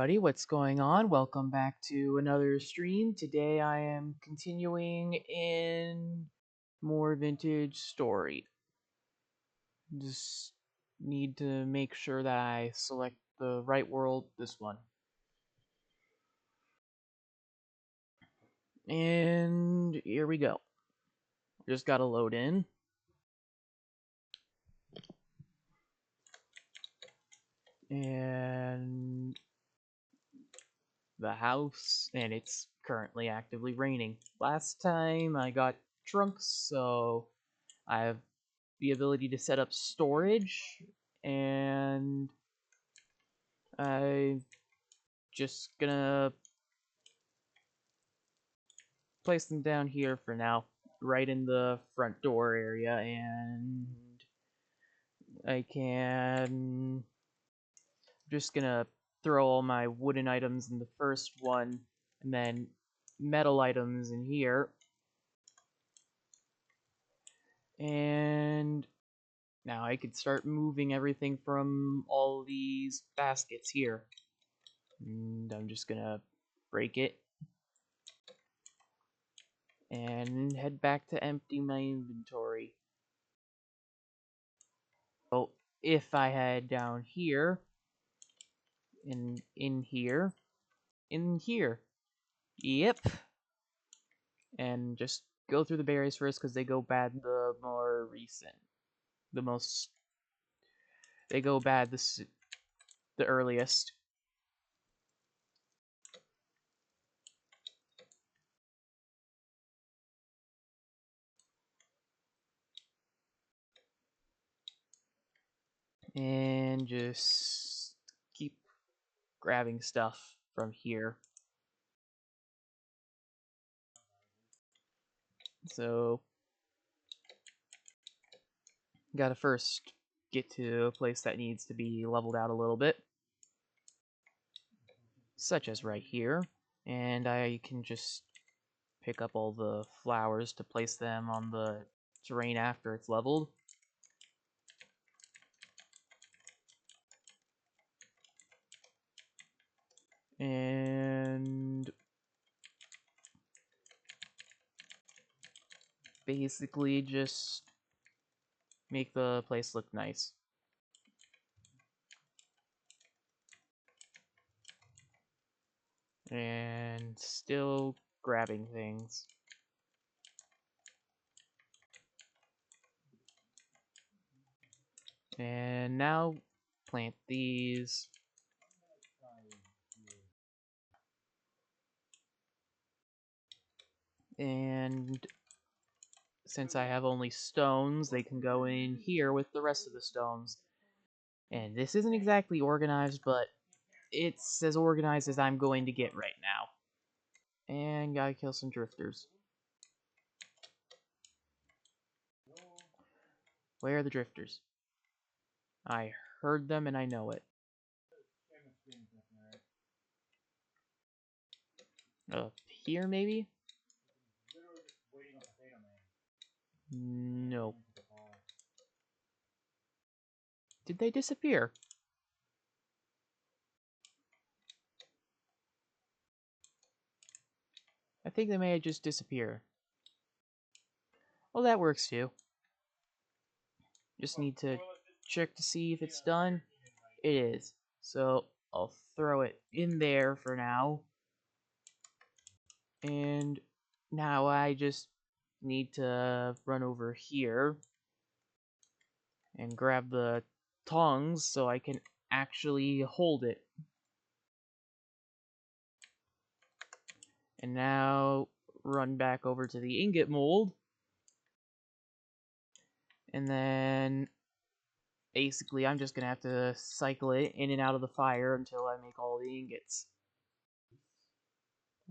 Buddy, what's going on? Welcome back to another stream. Today I am continuing in more vintage story. Just need to make sure that I select the right world, this one. And here we go. Just gotta load in. And the house, and it's currently actively raining. Last time I got trunks, so I have the ability to set up storage, and I'm just gonna place them down here for now, right in the front door area, and I can just gonna throw all my wooden items in the first one, and then metal items in here, and now I could start moving everything from all these baskets here. And I'm just gonna break it and head back to empty my inventory. So if I head down here, in here, yep, and just go through the berries first because they go bad the more recent, the most, they go bad the earliest. And just keep grabbing stuff from here. So, gotta first get to a place that needs to be leveled out a little bit, such as right here. And I can just pick up all the flowers to place them on the terrain after it's leveled. And basically just make the place look nice. And still grabbing things. And now plant these. And since I have only stones, they can go in here with the rest of the stones. And this isn't exactly organized, but it's as organized as I'm going to get right now. And gotta kill some drifters. Where are the drifters? I heard them and I know it. Up here, maybe? No. Did they disappear? I think they may have just disappeared. Well, that works too. Just need to check to see if it's done. It is. So I'll throw it in there for now. And now I just need to run over here and grab the tongs so I can actually hold it. And now run back over to the ingot mold. And then basically I'm just gonna have to cycle it in and out of the fire until I make all the ingots.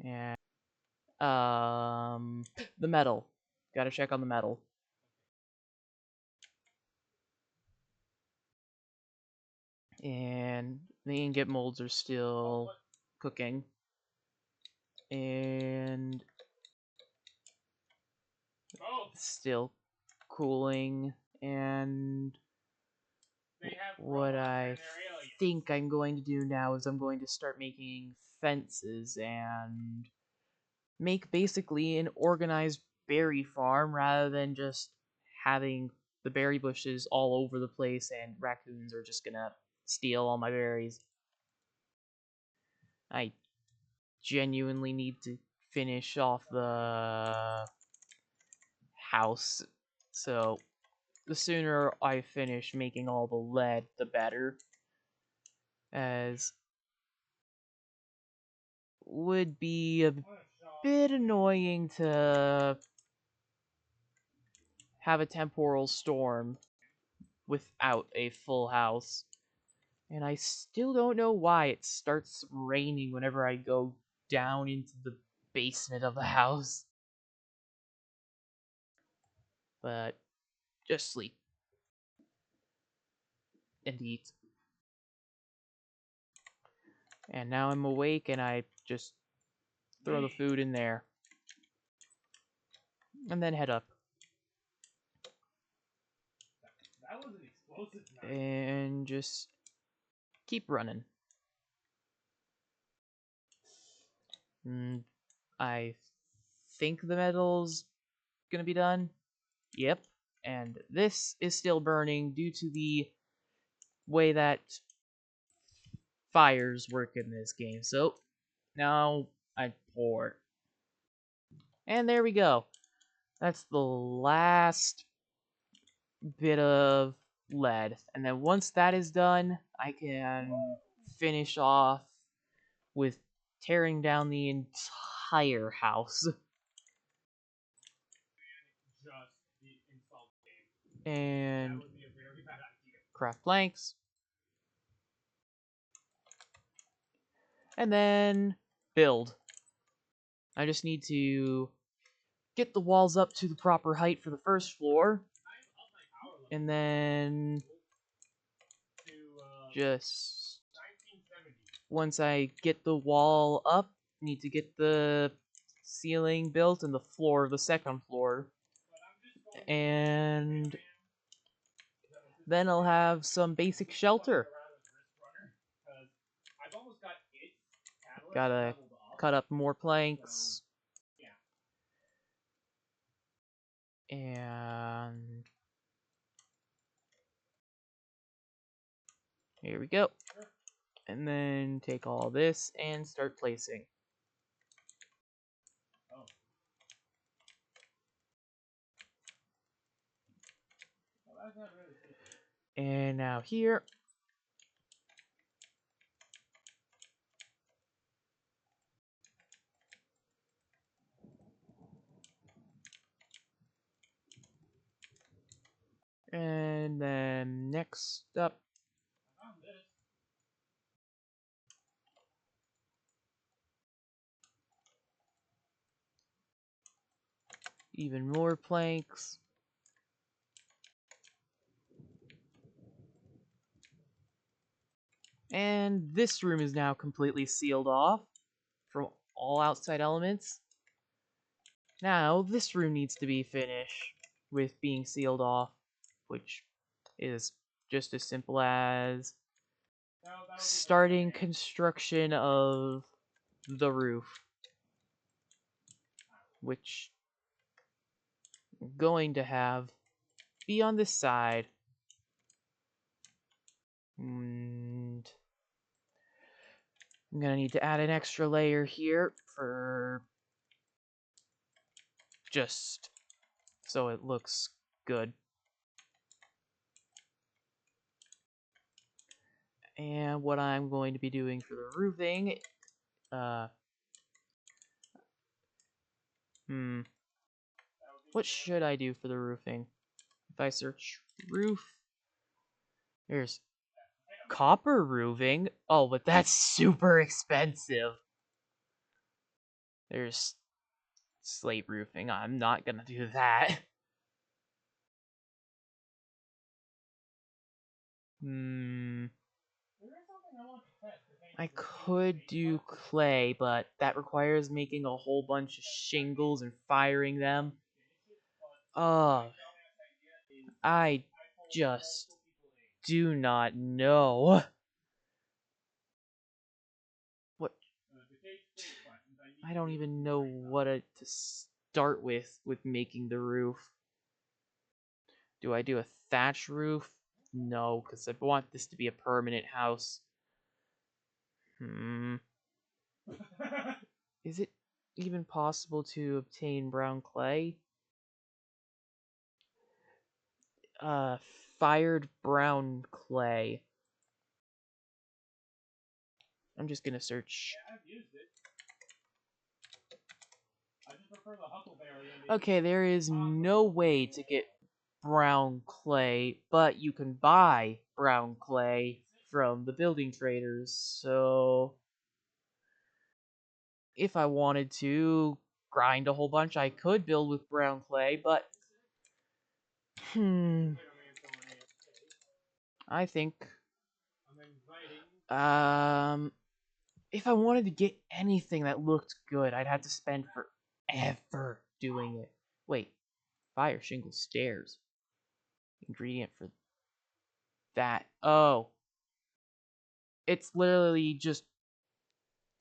And the metal. Gotta check on the metal. And the ingot molds are still cooking. And still cooling. And what I think I'm going to do now is I'm going to start making fences and make basically an organized berry farm rather than just having the berry bushes all over the place and raccoons are just gonna steal all my berries. I genuinely need to finish off the house, so the sooner I finish making all the lead, the better, as would be a bit annoying to have a temporal storm without a full house. And I still don't know why it starts raining whenever I go down into the basement of the house. But just sleep and eat. And now I'm awake and I just throw the food in there. And then head up. That was an explosive night. And just keep running. I think the metal's gonna be done. Yep. And this is still burning due to the way that fires work in this game. So now I pour. And there we go. That's the last bit of lead. And then once that is done, I can finish off with tearing down the entire house. Just the install game. And That would be a very bad idea. craft planks. And then build. I just need to get the walls up to the proper height for the first floor. And then just once I get the wall up, need to get the ceiling built and the floor of the second floor. And then I'll have some basic shelter. Gotta cut up more planks. And here we go. And then take all this and start placing. And now here. And then next up. Even more planks. And this room is now completely sealed off from all outside elements. Now, this room needs to be finished with being sealed off, which is just as simple as starting construction of the roof, which I'm going to have be on this side. And I'm gonna need to add an extra layer here for just so it looks good. And what I'm going to be doing for the roofing, what should I do for the roofing? If I search roof, there's copper roofing. Oh, but that's super expensive. There's slate roofing. I'm not gonna do that. I could do clay, but that requires making a whole bunch of shingles and firing them. I just do not know. I don't even know what to start with making the roof. Do I do a thatch roof? No, because I want this to be a permanent house. Is it even possible to obtain brown clay? Fired brown clay. I'm just gonna search. Yeah, I've used it. I just prefer the huckleberry. Okay, there is no way to get brown clay, but you can buy brown clay from the building traders, so if I wanted to grind a whole bunch, I could build with brown clay, but I think if I wanted to get anything that looked good, I'd have to spend forever doing it. Wait, fire shingle stairs. Ingredient for that. Oh. It's literally just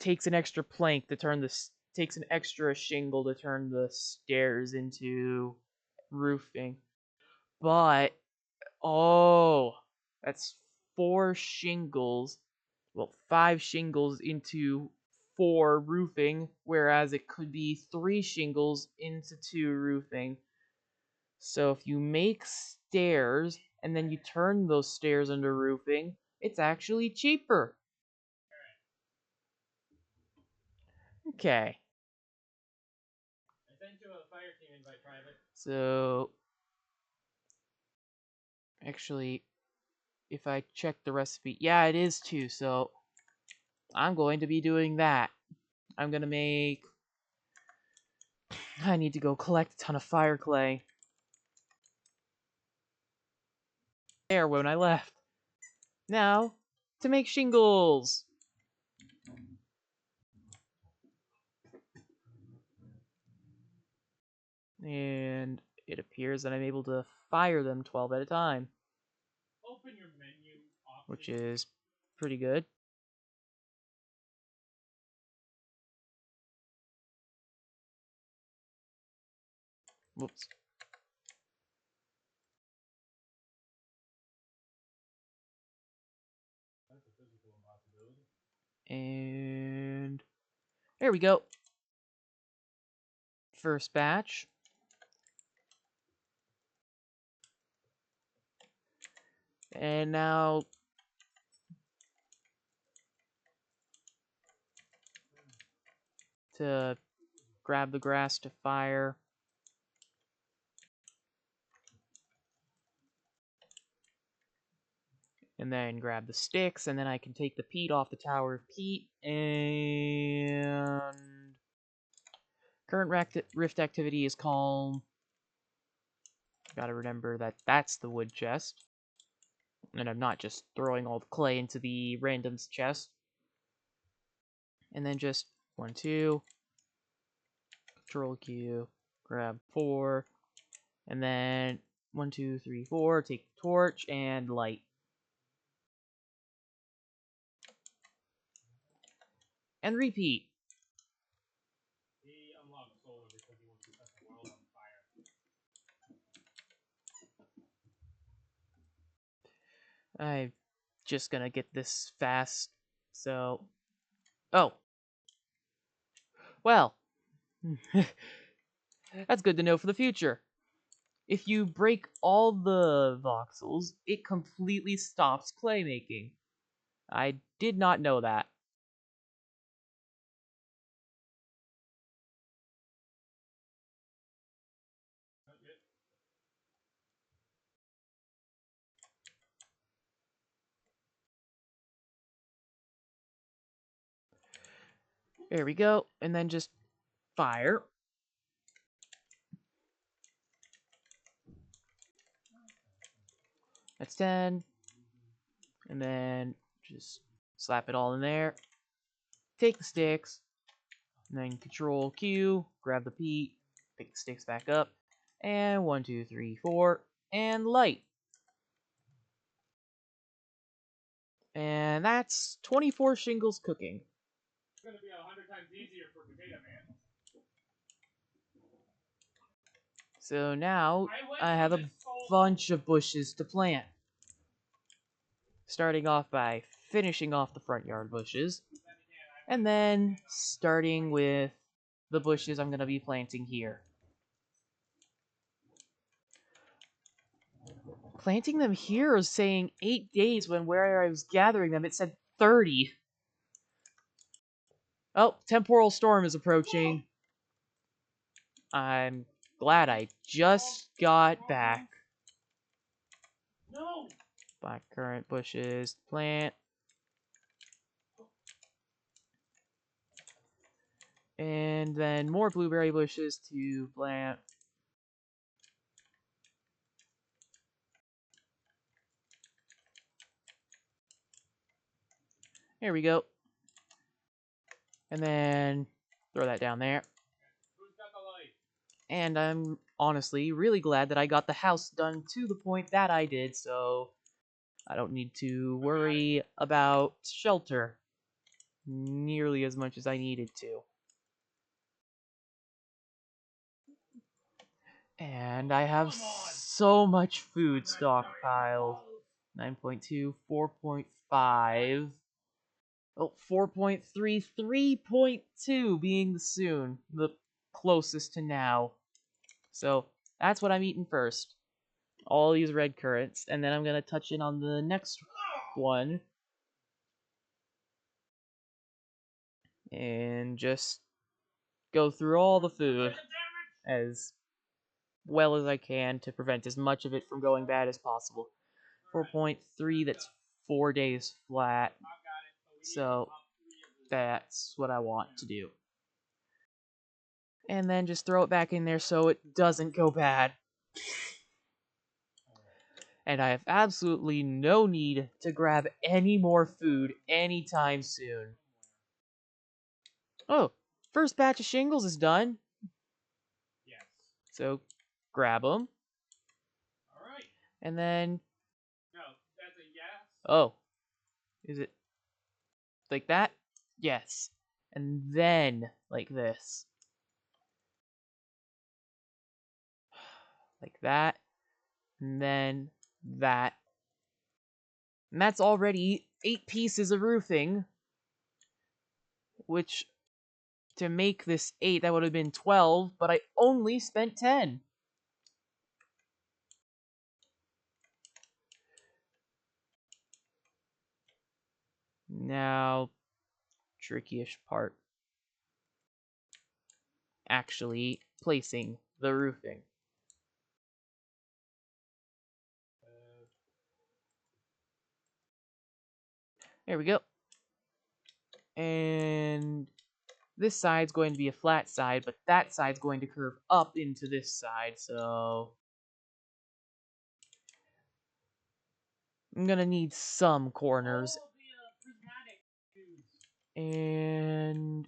takes an extra plank to turn takes an extra shingle to turn the stairs into roofing. But oh, that's 4 shingles. Well, 5 shingles into 4 roofing, whereas it could be 3 shingles into 2 roofing. So if you make stairs and then you turn those stairs into roofing, it's actually cheaper. Okay. I sent you a fire team invite, private. So actually, if I check the recipe, yeah, it is 2, so I'm going to be doing that. I'm gonna make... I need to go collect a ton of fire clay. There, when I left. Now, to make shingles! And it appears that I'm able to fire them 12 at a time. Open your menu options. Which is pretty good. Whoops. That's a physical impossibility. And there we go. First batch. And now to grab the grass to fire. And then grab the sticks, and then I can take the peat off the tower of peat, and current rift activity is called... Gotta remember that that's the wood chest. And I'm not just throwing all the clay into the randoms chest. And then just 1, 2, Control Q, grab 4, and then 1, 2, 3, 4, take the torch and light. And repeat. He unlocked solar because he wants to set the world on fire. I'm just gonna get this fast, so... Oh! Well, that's good to know for the future. If you break all the voxels, it completely stops clay making. I did not know that. There we go, and then just fire. That's 10. And then just slap it all in there. Take the sticks. And then Control Q, grab the peat, pick the sticks back up. And 1, 2, 3, 4, and light. And that's 24 shingles cooking. gonna be 100 times easier for Potato Man. So now I have a bunch of bushes to plant. Starting off by finishing off the front yard bushes, and then starting with the bushes I'm going to be planting here. Planting them here is saying 8 days when where I was gathering them it said 30. Oh, temporal storm is approaching. I'm glad I just got back. No! Blackcurrant bushes, plant. And then more blueberry bushes to plant. Here we go. And then throw that down there. Who's got the light? And I'm honestly really glad that I got the house done to the point that I did, so I don't need to worry about shelter nearly as much as I needed to. And I have so much food stockpiled. 9.2, 4.5. Oh, 4.3, 3.2 being the soon, the closest to now. So that's what I'm eating first. All these red currants, and then I'm gonna touch in on the next one. And just go through all the food as well as I can to prevent as much of it from going bad as possible. 4.3, that's 4 days flat. So that's what I want to do. And then just throw it back in there so it doesn't go bad. And I have absolutely no need to grab any more food anytime soon. Oh, first batch of shingles is done. Yes. So grab them. Alright. And then, No, that's a yes. oh, is it like that? Yes. And then like this. Like that. And then that. And that's already 8 pieces of roofing. Which, to make this 8, that would have been 12, but I only spent 10. Now, tricky-ish part. Actually placing the roofing. There we go. And this side's going to be a flat side, but that side's going to curve up into this side, so I'm gonna need some corners. And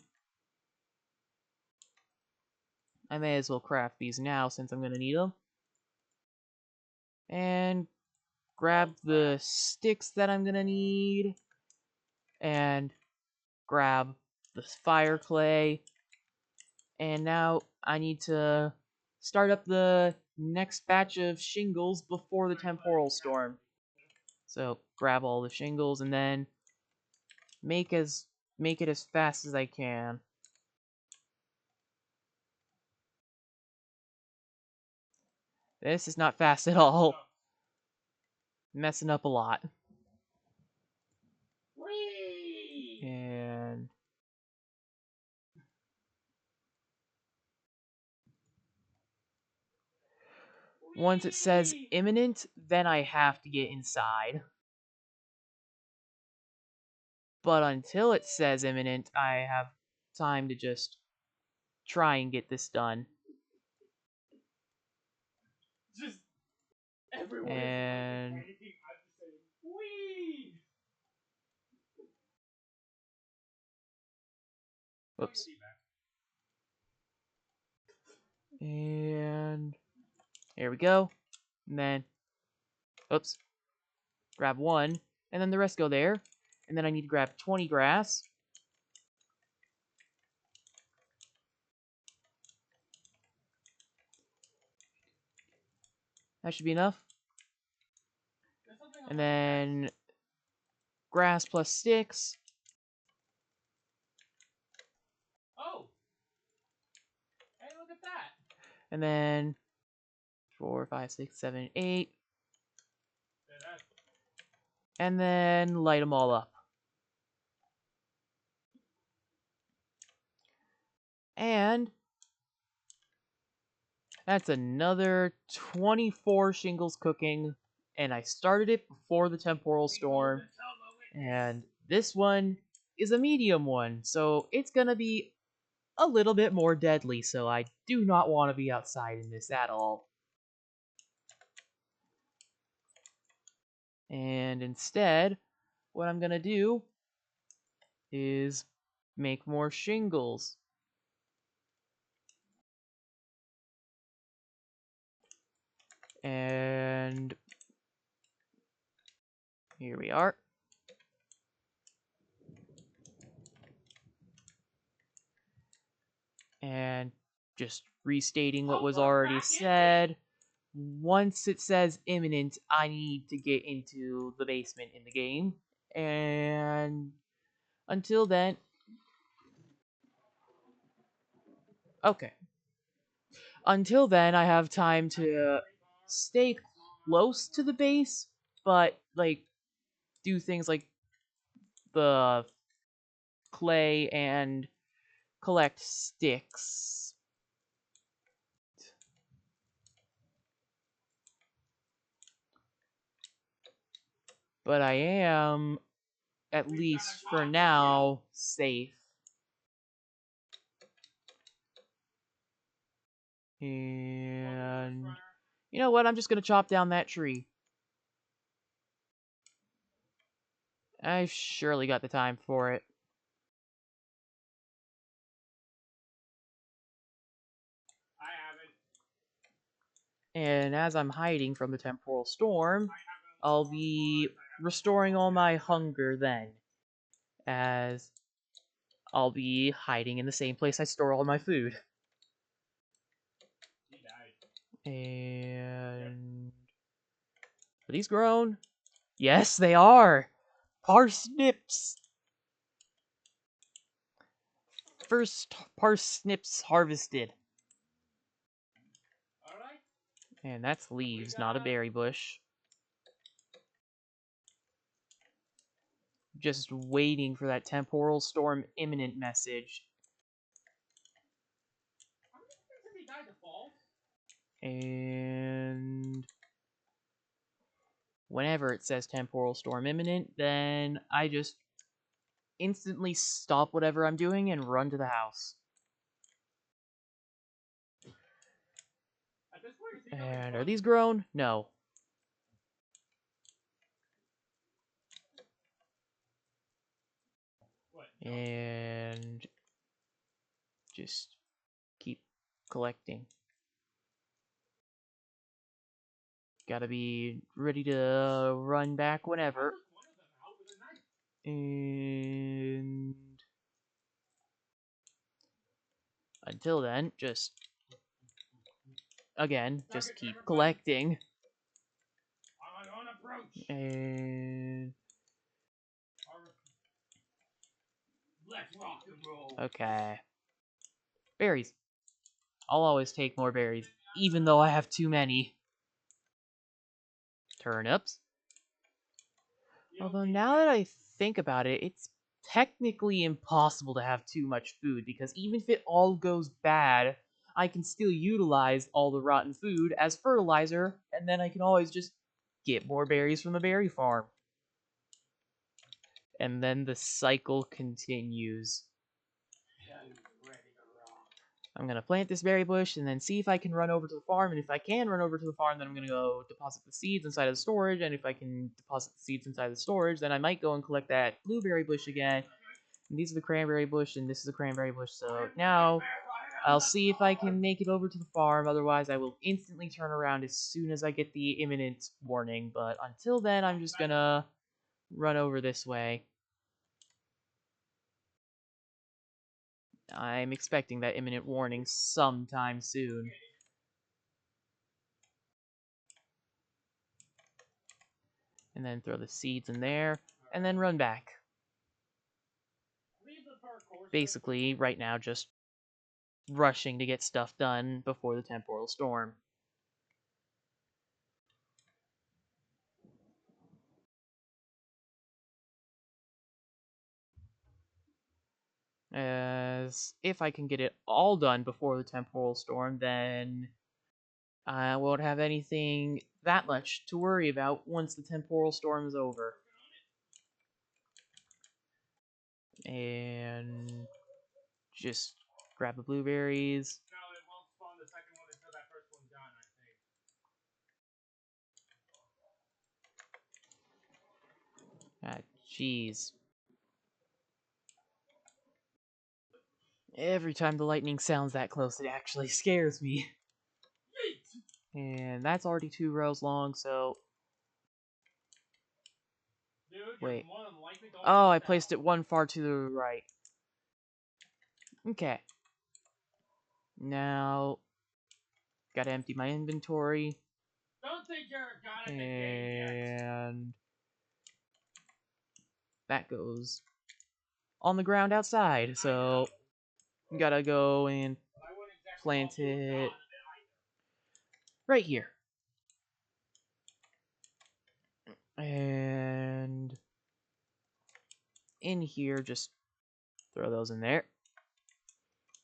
I may as well craft these now since I'm gonna need them. And grab the sticks that I'm gonna need. And grab the fire clay. And now I need to start up the next batch of shingles before the temporal storm. So grab all the shingles and then make it as fast as I can. This is not fast at all. Messing up a lot. Whee! And once it says imminent, then I have to get inside. But until it says imminent, I have time to just try and get this done. Just everyone And is panicking. I'm just saying, whee! whoops. And here we go. And then, oops, grab one, and then the rest go there. And then I need to grab 20 grass. That should be enough. There's something on And my desk. then grass plus sticks. Oh! Hey, look at that! And then 4, 5, 6, 7, 8. Yeah, that's... And then light them all up. And that's another 24 shingles cooking. And I started it before the temporal storm. And this one is a medium one, so it's gonna be a little bit more deadly, so I do not want to be outside in this at all. And instead, what I'm gonna do is make more shingles. And here we are. And just restating what was already said. Once it says imminent, I need to get into the basement in the game. And until then, okay. Until then, I have time to stay close to the base, but like do things like the clay and collect sticks. But I am, at least for now, safe. And you know what? I'm just gonna chop down that tree. I've surely got the time for it. I haven't. And as I'm hiding from the temporal storm, I'll be restoring all my hunger then, as I'll be hiding in the same place I store all my food. He died. And are these grown? Yes, they are. Parsnips. First parsnips harvested. Alright. And that's leaves, not a berry bush. Just waiting for that temporal storm imminent message. How many things have he died to falls? And whenever it says temporal storm imminent, then I just instantly stop whatever I'm doing and run to the house. At this point, is he And going are these grown? No. What? And just keep collecting. Gotta be ready to run back whenever. One of them out with a knife. And until then, just again, just keep collecting. On approach. And Let's rock and roll. okay. Berries. I'll always take more berries, even though I have too many. Turnips. Although now that I think about it, it's technically impossible to have too much food, because even if it all goes bad, I can still utilize all the rotten food as fertilizer, and then I can always just get more berries from the berry farm. And then the cycle continues. I'm gonna plant this berry bush and then see if I can run over to the farm. And if I can run over to the farm, then I'm gonna go deposit the seeds inside of the storage. And if I can deposit the seeds inside the storage, then I might go and collect that blueberry bush again. And these are the cranberry bush, and this is the cranberry bush. So now I'll see if I can make it over to the farm. Otherwise, I will instantly turn around as soon as I get the imminent warning. But until then, I'm just gonna run over this way. I'm expecting that imminent warning sometime soon. And then throw the seeds in there, and then run back. Leave the parkour. Basically, right now, just rushing to get stuff done before the temporal storm. As if I can get it all done before the temporal storm, then I won't have anything that much to worry about once the temporal storm is over. And just grab the blueberries. No, it won't spawn the second one until that first one's done, I think. Ah, jeez. Every time the lightning sounds that close, it actually scares me. And that's already 2 rows long, so... Dude, wait. more than likely going Oh, I down. placed it one far to the right. Okay. Now... gotta empty my inventory. Don't think you're a god at the game yet. And... that goes on the ground outside, so... gotta go and But I wouldn't exactly plant call you a god it at it either. right here. And in here, just throw those in there.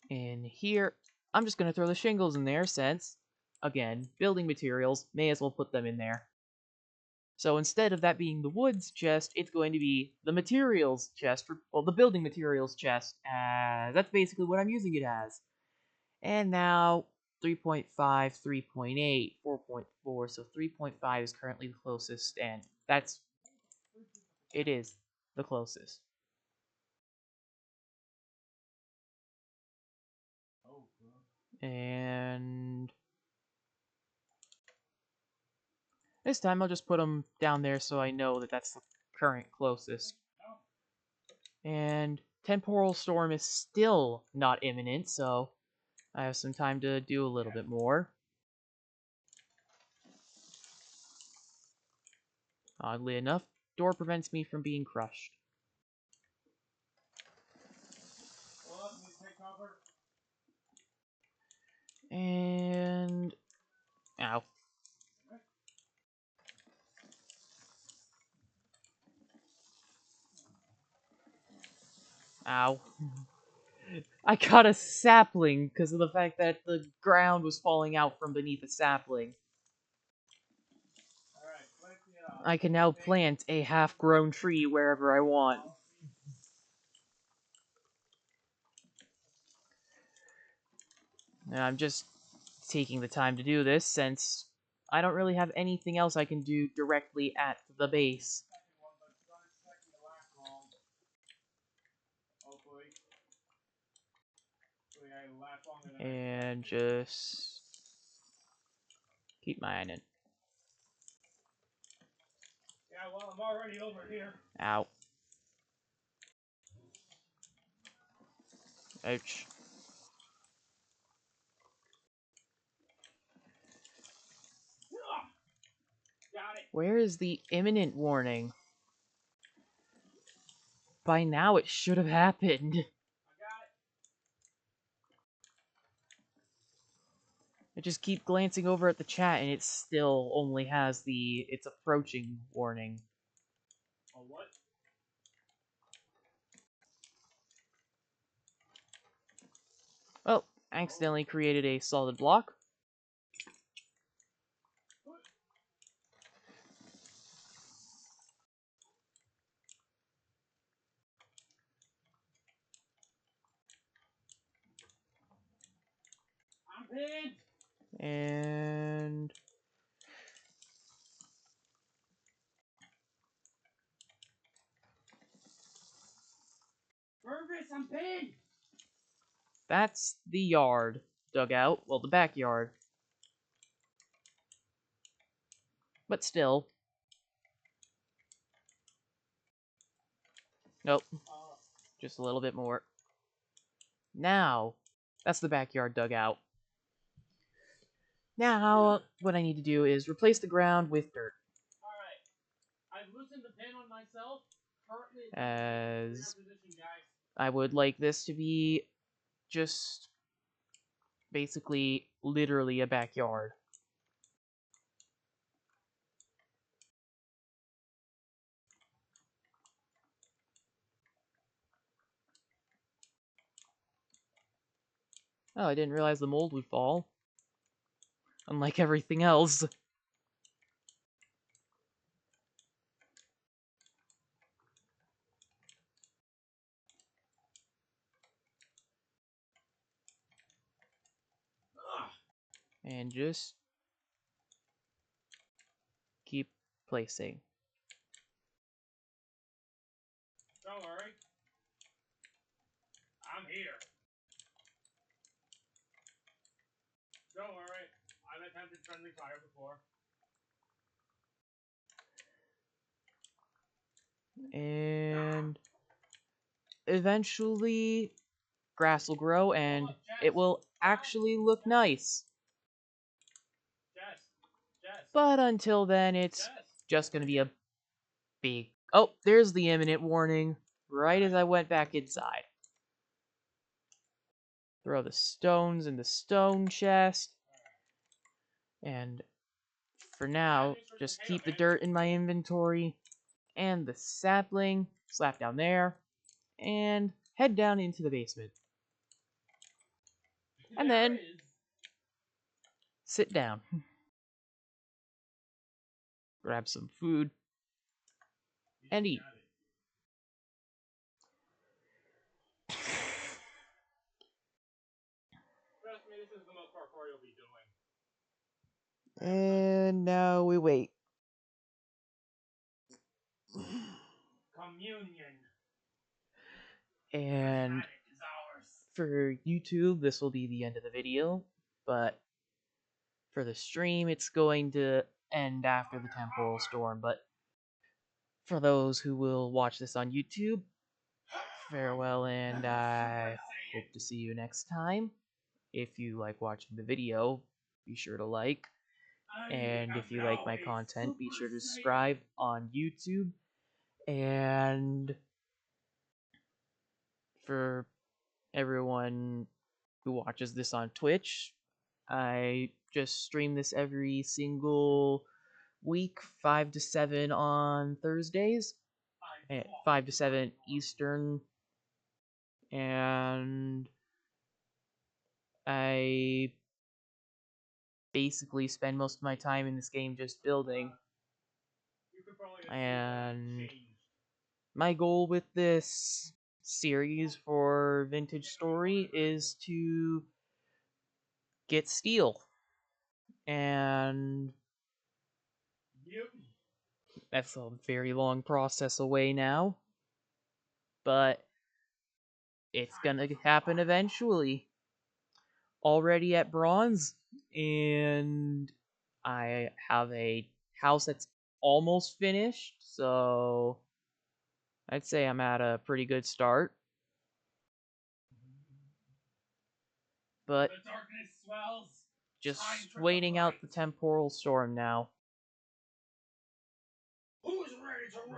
In here, I'm just going to throw the shingles in there since, again, building materials, may as well put them in there. So instead of that being the woods chest, it's going to be the materials chest, well, the building materials chest, as that's basically what I'm using it as. And now 3.5, 3.8, 4.4, so 3.5 is currently the closest, and it is the closest. And this time I'll just put them down there so I know that that's the current closest. And temporal storm is still not imminent, so I have some time to do a little bit more. Oddly enough, door prevents me from being crushed. Well, you take cover. And... ow. Ow. I got a sapling because of the fact that the ground was falling out from beneath a sapling. Alright, plant the, I can now plant a half-grown tree wherever I want. And I'm just taking the time to do this since I don't really have anything else I can do directly at the base. second one, but it's not expecting to last long. Hopefully. So yeah, it'll last longer than And just keep my eye on it. Yeah, well, I'm already over here. Ow. Ouch. Got it. Where is the imminent warning? By now it should have happened. I got it. I just keep glancing over at the chat and it still only has the it's approaching warning. Oh, what? Well, I accidentally created a solid block. I'm pinned. And Purvis, I'm pinned. that's the yard dugout. Well, the backyard. But still. Nope. Just a little bit more. Now, that's the backyard dugout. Now, what I need to do is replace the ground with dirt. Alright. I've myself. Currently, as position, guys. I would like this to be just basically literally a backyard. Oh, I didn't realize the mold would fall. Unlike everything else. And just keep placing. Don't worry. I'm here. Don't worry. I've attempted friendly fire before. And eventually grass will grow and it will actually look nice. But until then, it's just going to be a big... Oh, there's the imminent warning, right as I went back inside. Throw the stones in the stone chest. And for now, just keep the dirt in my inventory. And the sapling, slap down there. And head down into the basement. And then sit down. Grab some food. And eat. Trust me, this is the most parkour you'll be doing. And now we wait. Communion. And for YouTube, this will be the end of the video. But for the stream, it's going to end after the temporal storm. But for those who will watch this on YouTube, farewell, and I hope to see you next time. If you like watching the video, be sure to like. And if you like my content, be sure to subscribe on YouTube. And for everyone who watches this on Twitch, I just stream this every single week, 5 to 7 on Thursdays, at 5 to 7 Eastern, and I basically spend most of my time in this game just building. And my goal with this series for Vintage Story is to get steel. And that's a very long process away now. But it's gonna happen eventually. Already at bronze, and I have a house that's almost finished, so I'd say I'm at a pretty good start. But just waiting out the temporal storm now. Who's